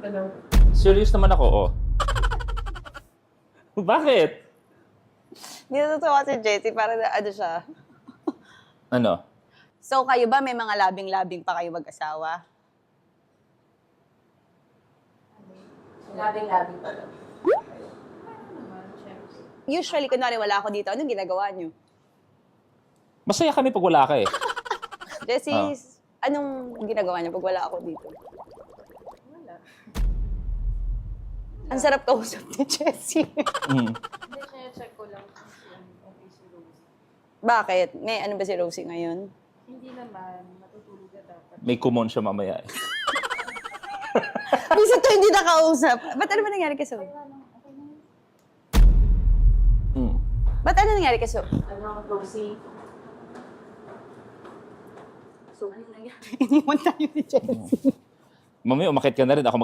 ka daw. Serious naman ako, oh. Bakit? Hindi natutuwa si Jessie, parang ano siya. Ano? So kayo ba, may mga labing-labing pa kayo mag-asawa? Labing-labing pa daw. Ano naman, syempre. Usually, kunwari wala ako dito, anong ginagawa niyo? Masaya kami pag wala ka eh. Jessie, anong ginagawa niyo pag wala ako dito? Wala. Ang sarap kausap ni Jessie. Mm. Hindi, siya-check ko lang kung okay si Rose. Bakit? May ano ba si Rosie ngayon? Hindi naman, matutulog na dapat. May kumon siya mamaya eh. Minsan to hindi nakausap. Ba't ano ba nangyari kay Sob? Mm. Ba't ano nangyari kay Sob? Ano, Rosie? So, ano nangyari? Iniwan tayo ni Jessie. Mamaya umakit ka na rin. Ako